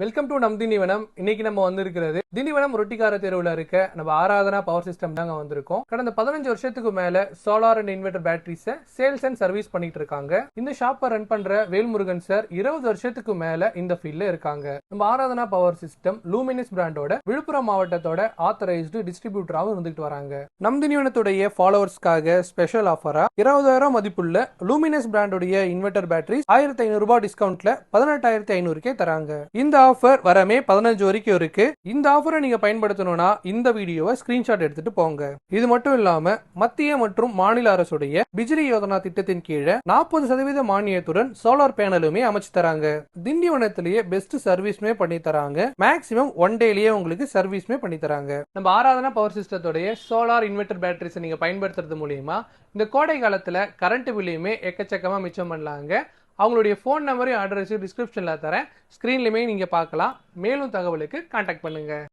Welcome to நம் திண்டிவனம். இன்னைக்கு நம்ம வந்திருக்கிறது திண்டிவனம் ரொட்டிக்கார தெருவில் இருக்க நம்ம ஆராதனா பவர் சிஸ்டம் தாங்க வந்திருக்கோம். கடந்த 15 வருஷத்துக்கு மேல சோலார் அண்ட் இன்வெர்டர் பேட்டரிஸை சேல்ஸ் அண்ட் சர்வீஸ் பண்ணிட்டு இருக்காங்க. இந்த ஷாப்பை ரன் பண்ற வேல்முருகன் சார் 20 வருஷத்துக்கு மேல இந்த ஃபீல்ட்ல இருக்காங்க. நம்ம ஆராதனா பவர் சிஸ்டம் லூமினஸ் பிராண்டோட விழுப்புரம் மாவட்டத்தோட ஆத்தரைஸ்டு டிஸ்ட்ரிபியூட்டராகவும் இருந்துட்டு வராங்க. நம் திண்டிவனத்துடைய ஃபாலோவர்ஸ்க்காக ஸ்பெஷல் ஆஃபரா 20,000 மதிப்புள்ள லூமினஸ் பிராண்டோடைய இன்வெர்டர் பேட்டரிஸ் 1,500 ரூபாய் டிஸ்கவுண்ட்ல 18,500 தராங்க. இந்த ஆஃபர் வரமே 15 வரைக்கும் இருக்கு. இந்த ஆஃபரை நீங்க பயன்படுத்தணும்னா இந்த வீடியோவை ஸ்கிரீன்ஷாட் எடுத்துட்டு போங்க. இது மட்டும் இல்லாம மத்திய மற்றும் மாநில அரசுடைய பிஜ்லி யோஜனா திட்டத்தின் கீழே 40% மானியத்துடன் சோலார் பேனலுமே அமைச்சு தராங்க. திண்டிவனத்திலேயே பெஸ்ட் சர்வீஸ்மே பண்ணி தராங்க. மேக்ஸிமம் 1 டேலயே உங்களுக்கு சர்வீஸ்மே பண்ணி தராங்க. நம்ம ஆராதனா பவர் சிஸ்டத்தோடைய சோலார் இன்வெர்டர் பேட்டரிஸ் நீங்க பயன்படுத்துறது மூலியமா இந்த கோடை காலத்துல கரண்ட் பில்லையுமே எக்கச்சக்கமா மிச்சம் பண்ணலாங்க. அவங்களுடைய ஃபோன் நம்பரையும் அட்ரஸையும் டிஸ்கிரிப்ஷனில் தரேன். ஸ்க்ரீன்லையுமே நீங்கள் பார்க்கலாம். மேலும் தகவலுக்கு கான்டாக்ட் பண்ணுங்கள்.